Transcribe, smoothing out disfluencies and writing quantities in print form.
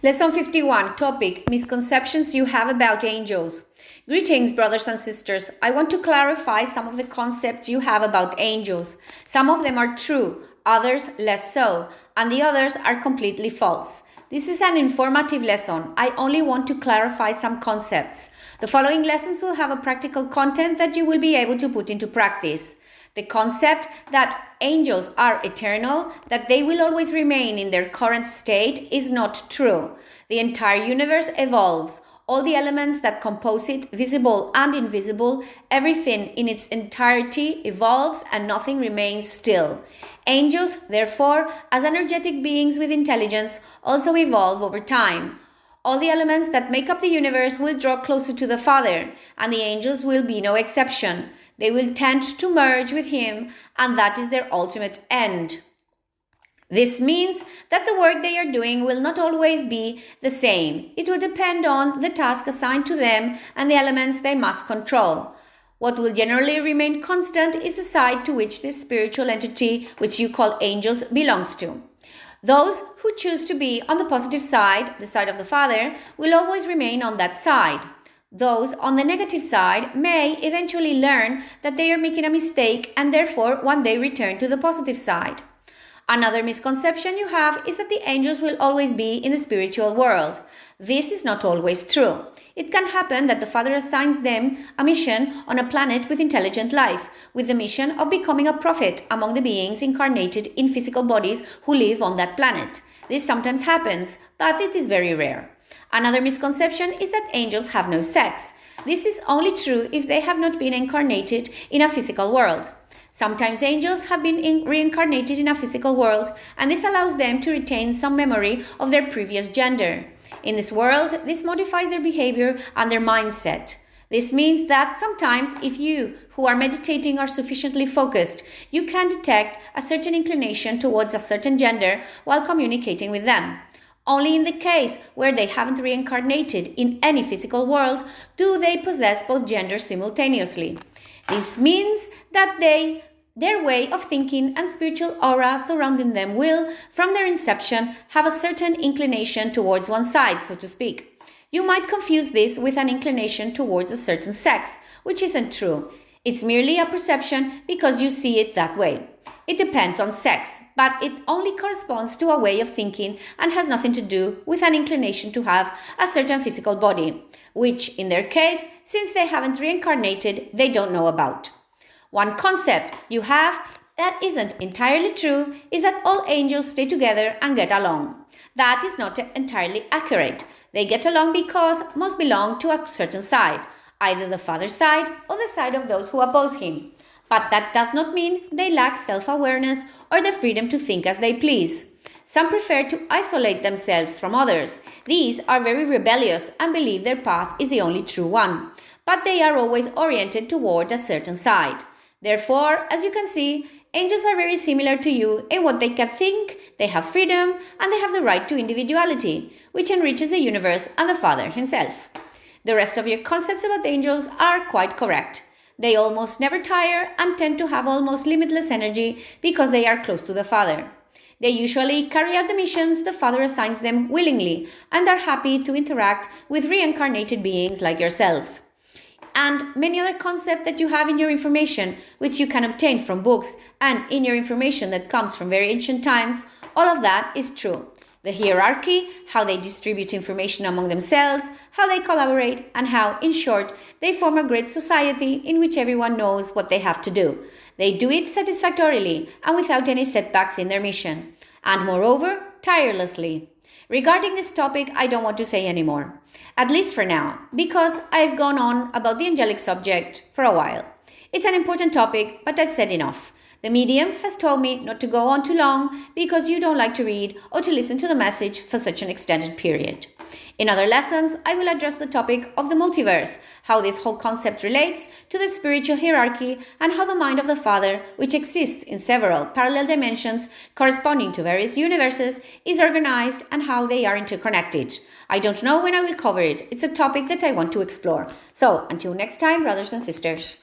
Lesson 51, topic, misconceptions you have about angels. Greetings, brothers and sisters. I want to clarify some of the concepts you have about angels. Some of them are true, others less so, and the others are completely false. This is an informative lesson. I only want to clarify some concepts. The following lessons will have a practical content that you will be able to put into practice. The concept that angels are eternal, that they will always remain in their current state, is not true. The entire universe evolves. All the elements that compose it, visible and invisible, everything in its entirety evolves and nothing remains still. Angels, therefore, as energetic beings with intelligence, also evolve over time. All the elements that make up the universe will draw closer to the Father, and the angels will be no exception. They will tend to merge with Him, and that is their ultimate end. This means that the work they are doing will not always be the same. It will depend on the task assigned to them and the elements they must control. What will generally remain constant is the side to which this spiritual entity, which you call angels, belongs to. Those who choose to be on the positive side, the side of the Father, will always remain on that side. Those on the negative side may eventually learn that they are making a mistake and therefore one day return to the positive side. Another misconception you have is that the angels will always be in the spiritual world. This is not always true. It can happen that the Father assigns them a mission on a planet with intelligent life, with the mission of becoming a prophet among the beings incarnated in physical bodies who live on that planet. This sometimes happens, but it is very rare. Another misconception is that angels have no sex. This is only true if they have not been incarnated in a physical world. Sometimes angels have been reincarnated in a physical world, and this allows them to retain some memory of their previous gender. In this world, this modifies their behavior and their mindset. This means that sometimes if you who are meditating are sufficiently focused, you can detect a certain inclination towards a certain gender while communicating with them. Only in the case where they haven't reincarnated in any physical world do they possess both genders simultaneously. This means that their way of thinking and spiritual aura surrounding them will, from their inception, have a certain inclination towards one side, so to speak. You might confuse this with an inclination towards a certain sex, which isn't true. It's merely a perception because you see it that way. It depends on sex, but it only corresponds to a way of thinking and has nothing to do with an inclination to have a certain physical body, which, in their case, since they haven't reincarnated, they don't know about. One concept you have that isn't entirely true is that all angels stay together and get along. That is not entirely accurate. They get along because most belong to a certain side, either the Father's side or the side of those who oppose Him. But that does not mean they lack self-awareness or the freedom to think as they please. Some prefer to isolate themselves from others. These are very rebellious and believe their path is the only true one. But they are always oriented toward a certain side. Therefore, as you can see, angels are very similar to you in what they can think, they have freedom, and they have the right to individuality, which enriches the universe and the Father Himself. The rest of your concepts about angels are quite correct. They almost never tire and tend to have almost limitless energy because they are close to the Father. They usually carry out the missions the Father assigns them willingly and are happy to interact with reincarnated beings like yourselves. And many other concepts that you have in your information, which you can obtain from books and in your information that comes from very ancient times, all of that is true. The hierarchy, how they distribute information among themselves, how they collaborate, and how, in short, they form a great society in which everyone knows what they have to do. They do it satisfactorily and without any setbacks in their mission, and moreover, tirelessly. Regarding this topic, I don't want to say any more, at least for now, because I've gone on about the angelic subject for a while. It's an important topic, but I've said enough. The medium has told me not to go on too long because you don't like to read or to listen to the message for such an extended period. In other lessons, I will address the topic of the multiverse, how this whole concept relates to the spiritual hierarchy, and how the mind of the Father, which exists in several parallel dimensions corresponding to various universes, is organized and how they are interconnected. I don't know when I will cover it. It's a topic that I want to explore. So, until next time, brothers and sisters.